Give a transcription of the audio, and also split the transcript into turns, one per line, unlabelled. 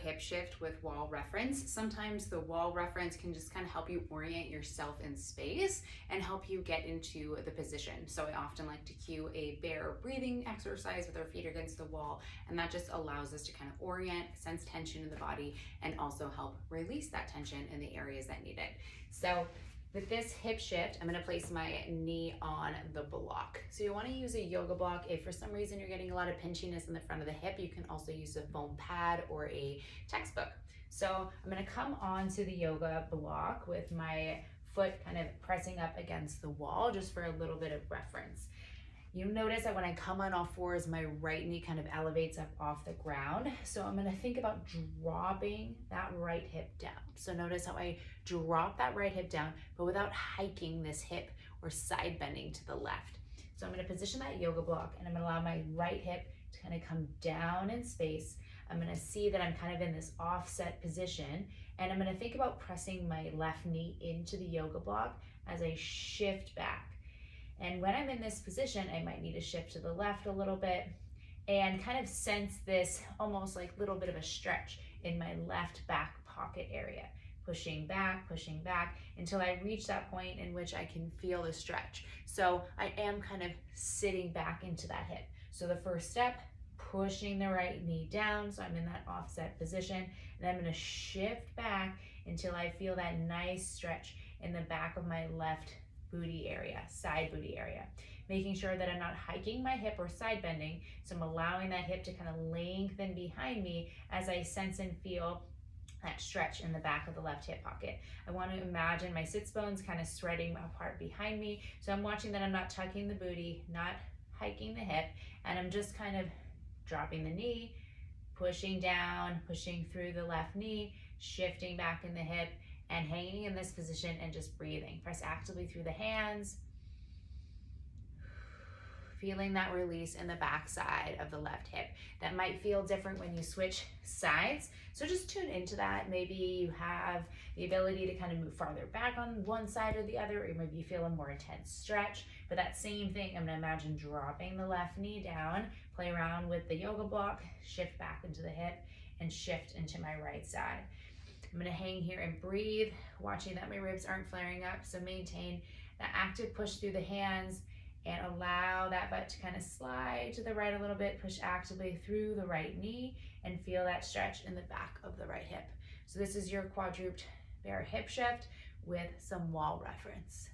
hip shift with wall reference. Sometimes the wall reference can just kind of help you orient yourself in space and help you get into the position. So I often like to cue a bear breathing exercise with our feet against the wall, and that just allows us to kind of orient, sense tension in the body, and also help release that tension in the areas that need it. So with this hip shift, I'm gonna place my knee on the block. So you wanna use a yoga block. If for some reason you're getting a lot of pinchiness in the front of the hip, you can also use a foam pad or a textbook. So I'm gonna come onto the yoga block with my foot kind of pressing up against the wall just for a little bit of reference. You notice that when I come on all fours, my right knee kind of elevates up off the ground. So I'm gonna think about dropping that right hip down. So notice how I drop that right hip down, but without hiking this hip or side bending to the left. So I'm gonna position that yoga block and I'm gonna allow my right hip to kind of come down in space. I'm gonna see that I'm kind of in this offset position, and I'm gonna think about pressing my left knee into the yoga block as I shift back. And when I'm in this position, I might need to shift to the left a little bit and kind of sense this almost like little bit of a stretch in my left back pocket area. Pushing back until I reach that point in which I can feel the stretch. So I am kind of sitting back into that hip. So the first step, pushing the right knee down, so I'm in that offset position, and I'm gonna shift back until I feel that nice stretch in the back of my left booty area, side booty area. Making sure that I'm not hiking my hip or side bending, so I'm allowing that hip to kind of lengthen behind me as I sense and feel that stretch in the back of the left hip pocket. I want to imagine my sits bones kind of spreading apart behind me, so I'm watching that I'm not tucking the booty, not hiking the hip, and I'm just kind of dropping the knee, pushing down, pushing through the left knee, shifting back in the hip, and hanging in this position and just breathing. Press actively through the hands, feeling that release in the back side of the left hip. That might feel different when you switch sides, so just tune into that. Maybe you have the ability to kind of move farther back on one side or the other, or maybe you feel a more intense stretch. But that same thing, I'm gonna imagine dropping the left knee down, play around with the yoga block, shift back into the hip, and shift into my right side. I'm gonna hang here and breathe, watching that my ribs aren't flaring up, so maintain that active push through the hands and allow that butt to kind of slide to the right a little bit, push actively through the right knee and feel that stretch in the back of the right hip. So this is your quadruped bear hip shift with some wall reference.